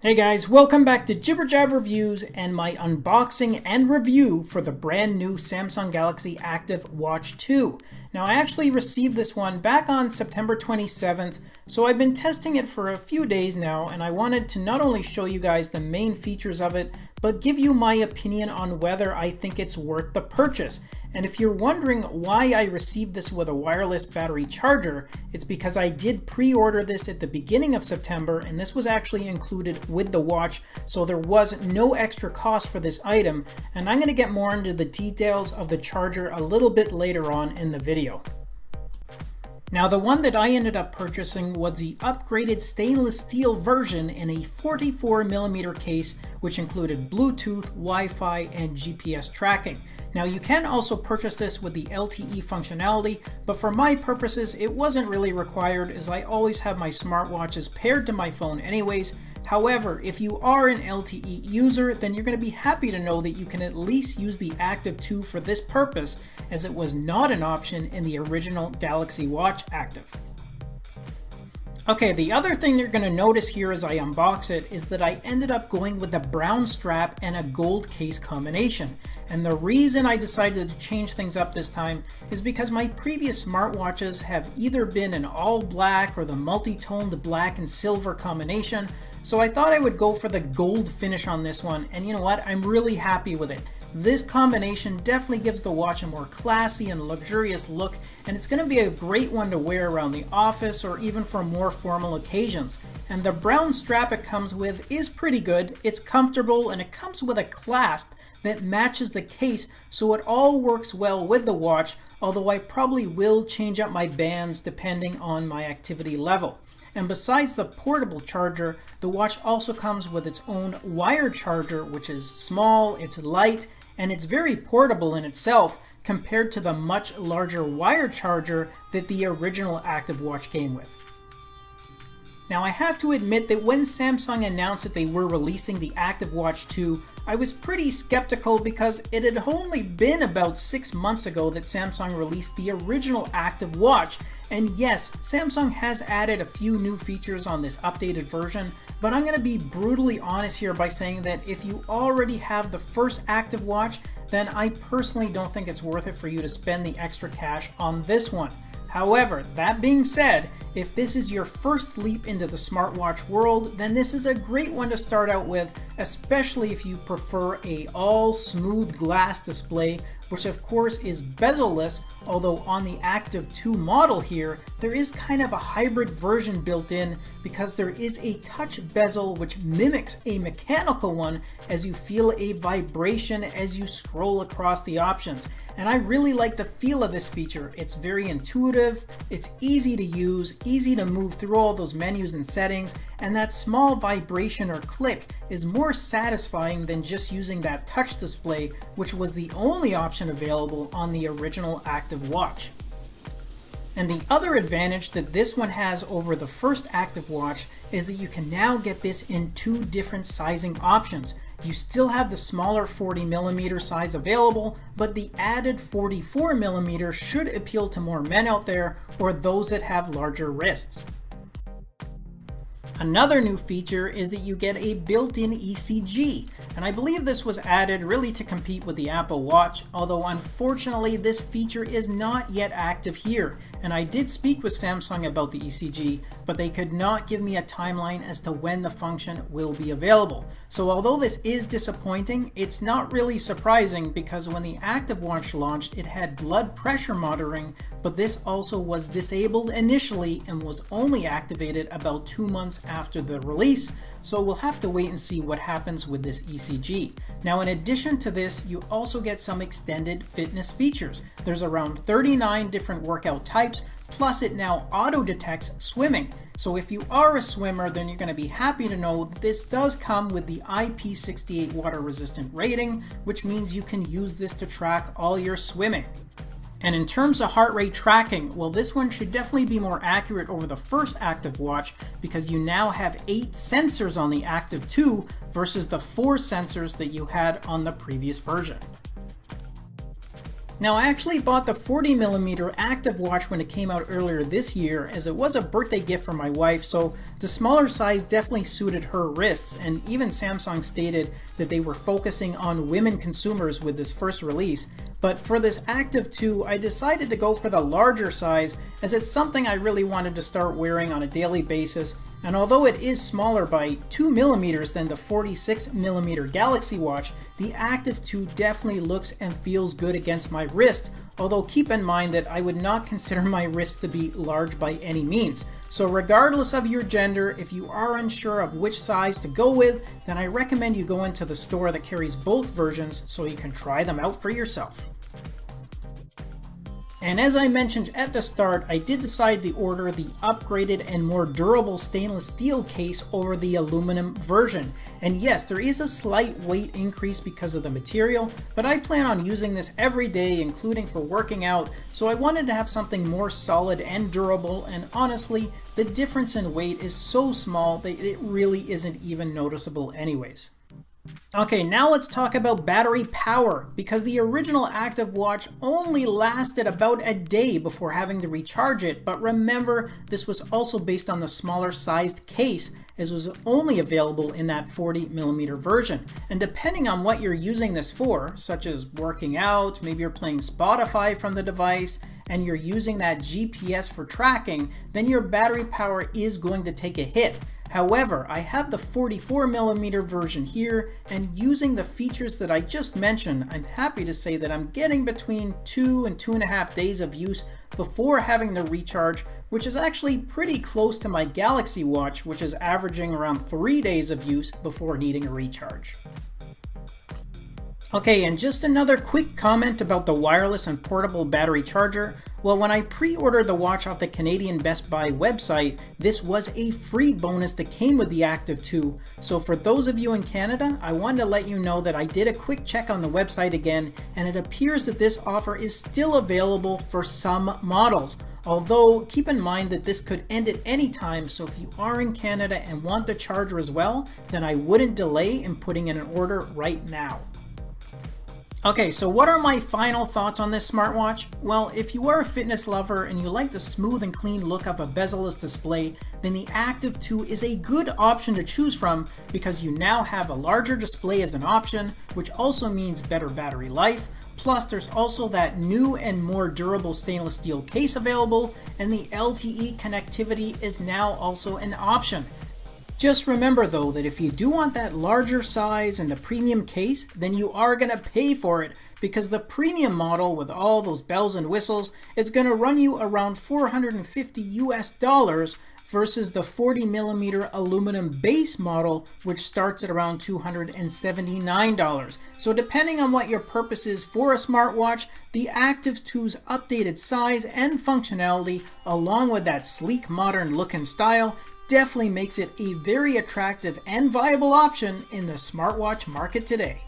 Hey guys, welcome back to Jibber Jab Reviews and my unboxing and review for the brand new Samsung Galaxy Active Watch 2. Now I actually received this one back on September 27th, so I've been testing it for a few days now, and I wanted to not only show you guys the main features of it, but give you my opinion on whether I think it's worth the purchase. And if you're wondering why I received this with a wireless battery charger, it's because I did pre-order this at the beginning of September, and this was actually included with the watch, so there was no extra cost for this item, and I'm going to get more into the details of the charger a little bit later on in the video. Now the one that I ended up purchasing was the upgraded stainless steel version in a 44mm case, which included Bluetooth, Wi-Fi, and GPS tracking. Now you can also purchase this with the LTE functionality, but for my purposes it wasn't really required as I always have my smartwatches paired to my phone anyways. However, if you are an LTE user, then you're going to be happy to know that you can at least use the Active 2 for this purpose, as it was not an option in the original Galaxy Watch Active. Okay, the other thing you're going to notice here as I unbox it is that I ended up going with a brown strap and a gold case combination. And the reason I decided to change things up this time is because my previous smartwatches have either been an all black or the multi-toned black and silver combination. So I thought I would go for the gold finish on this one, and you know what, I'm really happy with it. This combination definitely gives the watch a more classy and luxurious look, and it's going to be a great one to wear around the office or even for more formal occasions. And the brown strap it comes with is pretty good, it's comfortable, and it comes with a clasp that matches the case, so it all works well with the watch, although I probably will change up my bands depending on my activity level. And besides the portable charger, the watch also comes with its own wired charger, which is small, it's light, and it's very portable in itself compared to the much larger wired charger that the original Active Watch came with. Now I have to admit that when Samsung announced that they were releasing the Active Watch 2, I was pretty skeptical because it had only been about 6 months ago that Samsung released the original Active Watch. And yes, Samsung has added a few new features on this updated version, but I'm going to be brutally honest here by saying that if you already have the first Active Watch, then I personally don't think it's worth it for you to spend the extra cash on this one. However, that being said, if this is your first leap into the smartwatch world, then this is a great one to start out with, especially if you prefer a all smooth glass display, which of course is bezel-less, although on the Active 2 model here, there is kind of a hybrid version built in because there is a touch bezel which mimics a mechanical one as you feel a vibration as you scroll across the options. And I really like the feel of this feature. It's very intuitive, it's easy to use, easy to move through all those menus and settings, and that small vibration or click is more satisfying than just using that touch display, which was the only option available on the original Active Watch. And the other advantage that this one has over the first Active Watch is that you can now get this in two different sizing options. You still have the smaller 40mm size available, but the added 44mm should appeal to more men out there or those that have larger wrists. Another new feature is that you get a built-in ECG, and I believe this was added really to compete with the Apple Watch, although unfortunately this feature is not yet active here, and I did speak with Samsung about the ECG, but they could not give me a timeline as to when the function will be available. So although this is disappointing, it's not really surprising because when the Active Watch launched it had blood pressure monitoring, but this also was disabled initially and was only activated about 2 months after the release, so we'll have to wait and see what happens with this ECG. Now in addition to this, you also get some extended fitness features. There's around 39 different workout types, plus it now auto detects swimming. So if you are a swimmer, then you're going to be happy to know that this does come with the IP68 water resistant rating, which means you can use this to track all your swimming. And in terms of heart rate tracking, well, this one should definitely be more accurate over the first Active Watch because you now have 8 sensors on the Active 2 versus the 4 sensors that you had on the previous version. Now, I actually bought the 40mm active watch when it came out earlier this year, as it was a birthday gift for my wife, so the smaller size definitely suited her wrists, and even Samsung stated that they were focusing on women consumers with this first release. But for this Active 2, I decided to go for the larger size, as it's something I really wanted to start wearing on a daily basis. And although it is smaller by 2mm than the 46mm Galaxy Watch, the Active 2 definitely looks and feels good against my wrist, although keep in mind that I would not consider my wrist to be large by any means. So regardless of your gender, if you are unsure of which size to go with, then I recommend you go into the store that carries both versions so you can try them out for yourself. And as I mentioned at the start, I did decide to order the upgraded and more durable stainless steel case over the aluminum version. And yes, there is a slight weight increase because of the material, but I plan on using this every day, including for working out, so I wanted to have something more solid and durable, and honestly, the difference in weight is so small that it really isn't even noticeable anyways. Okay, now let's talk about battery power, because the original Active Watch only lasted about a day before having to recharge it, but remember, this was also based on the smaller sized case, as it was only available in that 40mm version. And depending on what you're using this for, such as working out, maybe you're playing Spotify from the device, and you're using that GPS for tracking, then your battery power is going to take a hit. However, I have the 44mm version here, and using the features that I just mentioned, I'm happy to say that I'm getting between 2 and 2.5 days of use before having to recharge, which is actually pretty close to my Galaxy Watch, which is averaging around 3 days of use before needing a recharge. Okay, and just another quick comment about the wireless and portable battery charger. Well, when I pre-ordered the watch off the Canadian Best Buy website, this was a free bonus that came with the Active 2. So for those of you in Canada, I wanted to let you know that I did a quick check on the website again, and it appears that this offer is still available for some models. Although, keep in mind that this could end at any time, so if you are in Canada and want the charger as well, then I wouldn't delay in putting in an order right now. Okay, so what are my final thoughts on this smartwatch? Well, if you are a fitness lover and you like the smooth and clean look of a bezel-less display, then the Active 2 is a good option to choose from because you now have a larger display as an option, which also means better battery life. Plus, there's also that new and more durable stainless steel case available, and the LTE connectivity is now also an option. Just remember though that if you do want that larger size and the premium case, then you are going to pay for it, because the premium model with all those bells and whistles is going to run you around $450 versus the 40mm aluminum base model, which starts at around $279. So depending on what your purpose is for a smartwatch, the Active 2's updated size and functionality, along with that sleek modern look and style, definitely makes it a very attractive and viable option in the smartwatch market today.